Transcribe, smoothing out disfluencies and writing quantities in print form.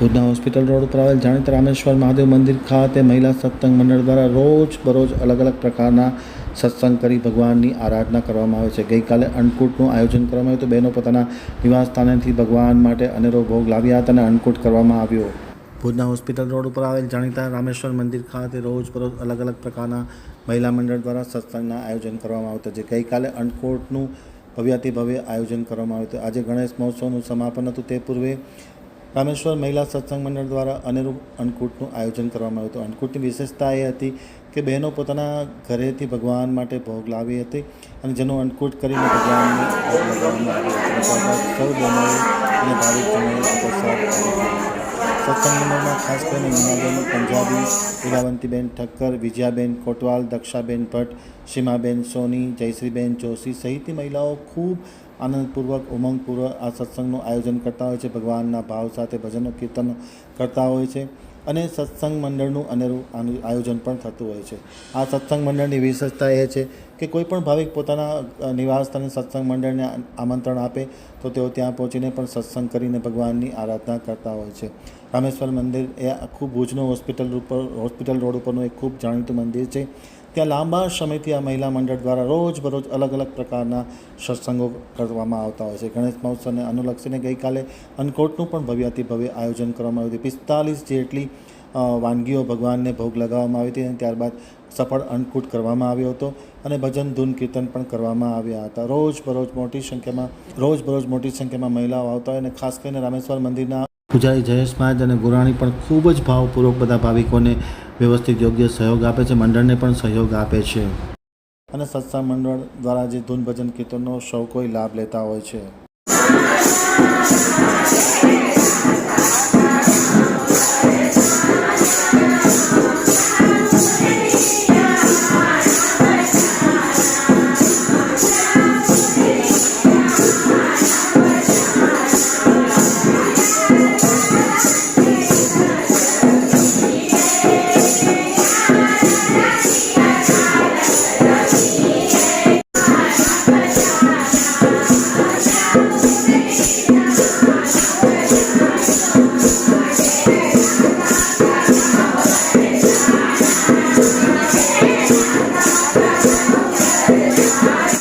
ભુજના hospital road ઉપર આવેલ જાણીતા રામેશ્વર મહાદેવ મંદિર ખાતે મહિલા સત્સંગ મંડળ દ્વારા રોજ બરોજ અલગ અલગ પ્રકારના સત્સંગ કરી ભગવાનની આરાધના કરવામાં આવે છે। ગઈકાલે અન્નકૂટનું આયોજન કરવામાં આવ્યું હતું। બહેનો પોતાના નિવાસ સ્થાનેથી ભગવાન માટે અનેરો ભોગ લાવ્યા હતા અને અન્નકૂટ કરવામાં આવ્યો। ભુજના હોસ્પિટલ રોડ ઉપર આવેલ જાણીતા રામેશ્વર મંદિર ખાતે રોજ બરોજ અલગ અલગ પ્રકારના મહિલા મંડળ દ્વારા સત્સંગના આયોજન કરવામાં આવતા જે ગઈકાલે અન્નકૂટનું ભવ્યાતિ ભવ્ય આયોજન કરવામાં આવ્યું હતું। આજે ગણેશ મહોત્સવનું સમાપન હતું। તે પૂર્વે રામેશ્વર મહિલા સત્સંગ મંડળ દ્વારા અનેરું અન્નકૂટનું આયોજન કરવામાં આવ્યું હતું। અન્નકૂટની વિશેષતા એ હતી કે બહેનો પોતાના ઘરેથી ભગવાન માટે ભોગ લાવી હતી અને જેનું અન્નકૂટ કરીને ભગવાનને ભોગ લગાવવામાં આવ્યો હતો। સૌ બહેનોએ અને ભાવિકજનોએ પ્રસાદ સત્સંગ મંડળમાં ખાસ કરીને મીનાબેન પંજાબી, હીરાવંતીબેન ઠક્કર, વિજયાબેન કોટવાલ, દક્ષાબેન ભટ્ટ, સીમાબેન સોની, જયશ્રીબેન જોશી સહિતની મહિલાઓ ખૂબ આનંદપૂર્વક ઉમંગપૂર્વક આ સત્સંગનું આયોજન કરતા હોય છે। ભગવાનના ભાવ સાથે ભજનો કીર્તનો કરતા હોય છે અને સત્સંગ મંડળનું અનેરું આયોજન પણ થતું હોય છે। આ સત્સંગ મંડળની વિશેષતા એ છે કે કોઈ પણ ભાવિક પોતાના નિવાસ સ્થાને સત્સંગ મંડળને આમંત્રણ આપે તો તેઓ ત્યાં પહોંચીને પણ સત્સંગ કરીને ભગવાનની આરાધના કરતા હોય છે। રામેશ્વર મંદિર એ આખું ભુજનું હોસ્પિટલ રોડ ઉપરનું એક ખૂબ જાણીતું મંદિર છે। ત્યાં લાંબા સમયથી આ મહિલા મંડળ દ્વારા રોજ બરોજ અલગ અલગ પ્રકારના સત્સંગો કરવામાં આવતા હોય છે। ગણેશ મહોત્સવને અનુલક્ષીને ગઈકાલે અન્નકૂટનું પણ ભવ્યાતિ ભવ્ય આયોજન કરવામાં આવ્યું હતું। 45 જેટલી વાનગીઓ ભગવાનને ભોગ લગાવવામાં આવી હતી અને ત્યારબાદ સફળ અન્નકૂટ કરવામાં આવ્યો હતો અને ભજન ધૂન કીર્તન પણ કરવામાં આવ્યા હતા। રોજ બરોજ મોટી સંખ્યામાં મહિલાઓ આવતા હોય અને ખાસ કરીને રામેશ્વર મંદિરના પૂજારી જયેશ મહારાજ અને ગુરાણી પણ ખૂબ જ ભાવપૂર્વક બધા ભાવિકોને વ્યવસ્થિત યોગ્ય સહયોગ આપે છે, મંડળને પણ સહયોગ આપે છે અને સત્સંગ મંડળ દ્વારા જે ધૂન ભજન કીર્તનનો સૌ કોઈ લાભ લેતા હોય છે।